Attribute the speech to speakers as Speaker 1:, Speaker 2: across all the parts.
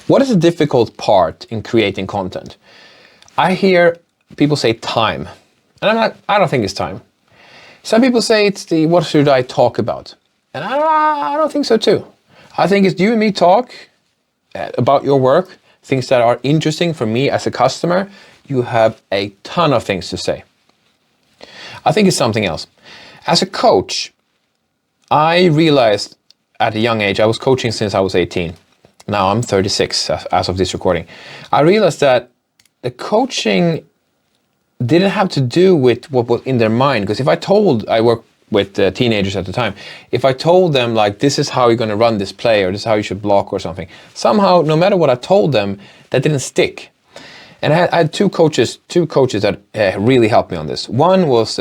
Speaker 1: What is the difficult part in creating content? I hear people say time, and I don't think it's time. Some people say it's the what should I talk about, and I don't think so too. I think it's you and me talk about your work, things that are interesting for me as a customer. You have a ton of things to say. I think it's something else. As a coach, I realized at a young age, I was coaching since I was 18. Now I'm 36 as of this recording. I realized that the coaching didn't have to do with what was in their mind. Because if I worked with teenagers at the time, if I told them like, this is how you're going to run this play, or this is how you should block or something, somehow, no matter what I told them, that didn't stick. And I had two coaches that really helped me on this. One was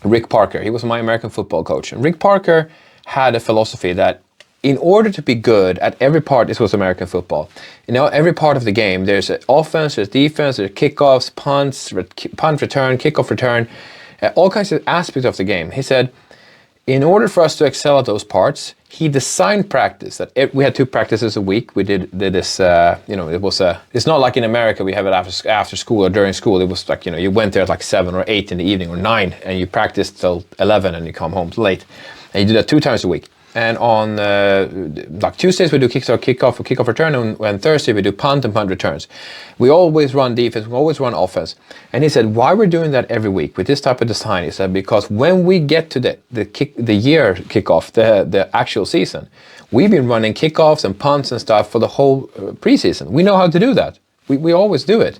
Speaker 1: Rick Parker. He was my American football coach. And Rick Parker had a philosophy that in order to be good at every part, this was American football, every part of the game, there's offense, there's defense, there's kickoffs, punts, punt return, kickoff return, all kinds of aspects of the game. He said, in order for us to excel at those parts, he designed practice that we had 2 practices a week. We did this, it's not like in America we have it after school or during school. It was like, you went there at like 7 or 8 in the evening or 9 and you practiced till 11 and you come home late. And you do that 2 times a week. And on like Tuesdays we do kickoff or kickoff return, and Thursday we do punt and punt returns. We always run defense, we always run offense. And he said, why we're doing that every week with this type of design, he said, because when we get to the year kickoff, the actual season, we've been running kickoffs and punts and stuff for the whole preseason. We know how to do that. We always do it.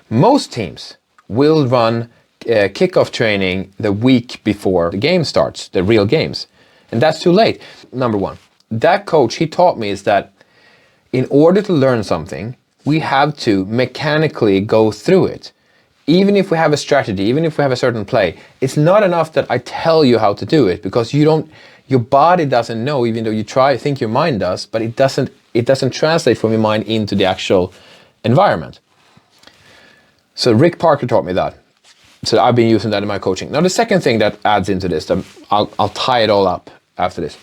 Speaker 1: Most teams will run kickoff training the week before the game starts, the real games. And that's too late. Number one, that coach, he taught me is that in order to learn something, we have to mechanically go through it. Even if we have a strategy, even if we have a certain play, it's not enough that I tell you how to do it, because your body doesn't know, even though you think your mind does, but it doesn't translate from your mind into the actual environment. So Rick Parker taught me that. So I've been using that in my coaching. Now the second thing that adds into this, I'll tie it all up after this,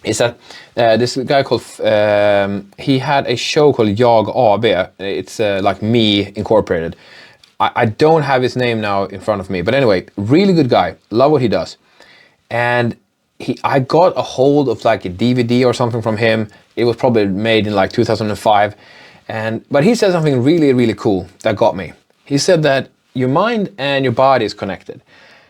Speaker 1: is that this guy called, he had a show called Jag AB. It's like Me Incorporated. I don't have his name now in front of me, but anyway, really good guy. Love what he does. And I got a hold of like a DVD or something from him. It was probably made in like 2005. But he said something really, really cool that got me. He said that your mind and your body is connected.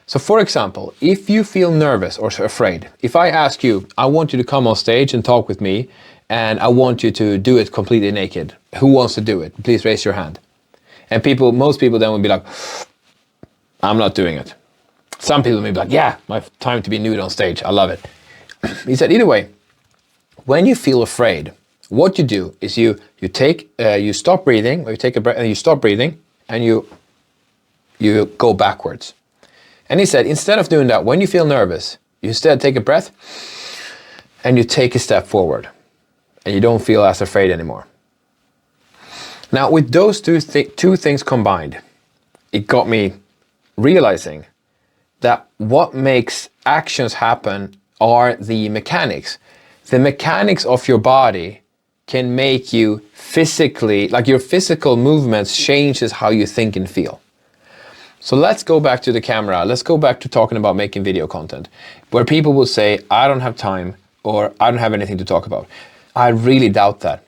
Speaker 1: So for example, if you feel nervous or afraid, if I ask you, I want you to come on stage and talk with me, and I want you to do it completely naked. Who wants to do it? Please raise your hand. And most people then would be like, I'm not doing it. Some people may be like, yeah, my time to be nude on stage. I love it. He said, either way, when you feel afraid, what you do is you stop breathing, or you take a breath and you stop breathing, and you go backwards. And he said, instead of doing that, when you feel nervous, you instead take a breath and you take a step forward, and you don't feel as afraid anymore. Now with those two things combined, it got me realizing that what makes actions happen are the mechanics. The mechanics of your body can make you physically, like your physical movements changes how you think and feel. So let's go back to the camera. Let's go back to talking about making video content, where people will say, I don't have time, or I don't have anything to talk about. I really doubt that.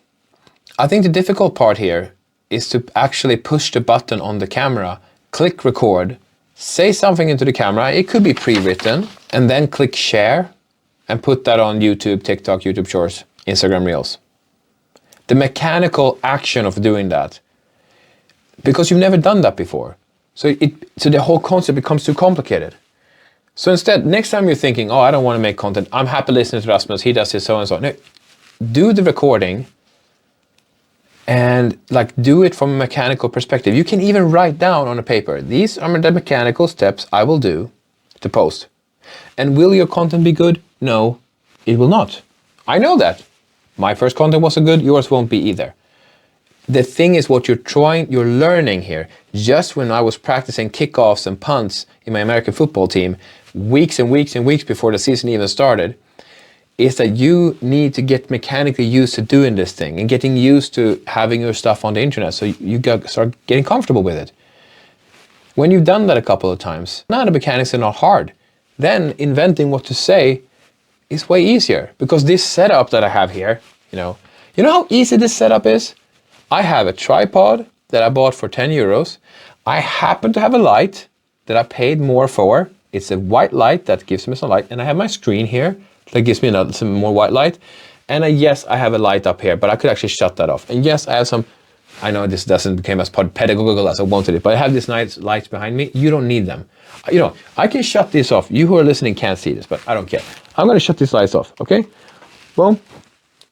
Speaker 1: I think the difficult part here is to actually push the button on the camera, click record, say something into the camera. It could be pre-written, and then click share and put that on YouTube, TikTok, YouTube Shorts, Instagram Reels. The mechanical action of doing that, because you've never done that before. So the whole concept becomes too complicated. So instead, next time you're thinking, oh, I don't want to make content, I'm happy listening to Rasmus, he does this, so and so. No, do the recording and like do it from a mechanical perspective. You can even write down on a paper, these are the mechanical steps I will do to post. And will your content be good? No, it will not. I know that. My first content wasn't good, yours won't be either. The thing is what you're learning here. Just when I was practicing kickoffs and punts in my American football team, weeks and weeks and weeks before the season even started, is that you need to get mechanically used to doing this thing and getting used to having your stuff on the internet, so you start getting comfortable with it. When you've done that a couple of times, now the mechanics are not hard. Then inventing what to say is way easier, because this setup that I have here, you know how easy this setup is? I have a tripod that I bought for 10 euros. I happen to have a light that I paid more for. It's a white light that gives me some light, and I have my screen here that gives me some more white light. And yes, I have a light up here, but I could actually shut that off. And yes, I have some, I know this doesn't become as pedagogical as I wanted it, but I have these nice lights behind me. You don't need them. I can shut this off. You who are listening can't see this, but I don't care. I'm gonna shut these lights off, okay? Boom,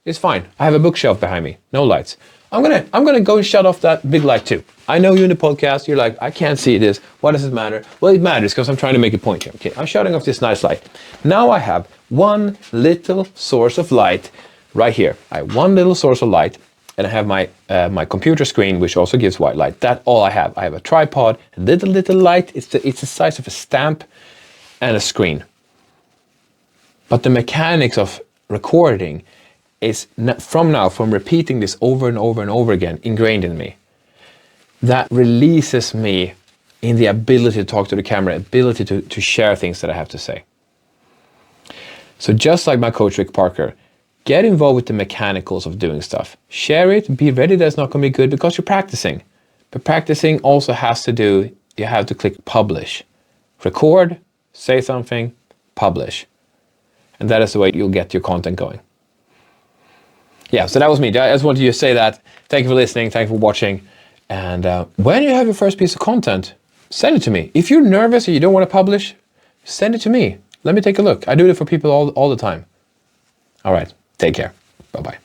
Speaker 1: it's fine. I have a bookshelf behind me, no lights. I'm gonna go and shut off that big light too. I know you in the podcast, you're like, I can't see this. Why does it matter? Well, it matters because I'm trying to make a point here. Okay, I'm shutting off this nice light. Now I have one little source of light right here. I have one little source of light, and I have my computer screen, which also gives white light. That's all I have. I have a tripod, a little light. It's the size of a stamp, and a screen. But the mechanics of recording is from repeating this over and over and over again, ingrained in me. That releases me in the ability to talk to the camera, ability to share things that I have to say. So just like my coach Rick Parker, get involved with the mechanicals of doing stuff. Share it, be ready that it's not going to be good because you're practicing. But practicing also has to do, you have to click publish. Record, say something, publish. And that is the way you'll get your content going. Yeah, so that was me. I just wanted to say that. Thank you for listening. Thank you for watching. And when you have your first piece of content, send it to me. If you're nervous or you don't want to publish, send it to me. Let me take a look. I do it for people all the time. All right. Take care. Bye-bye.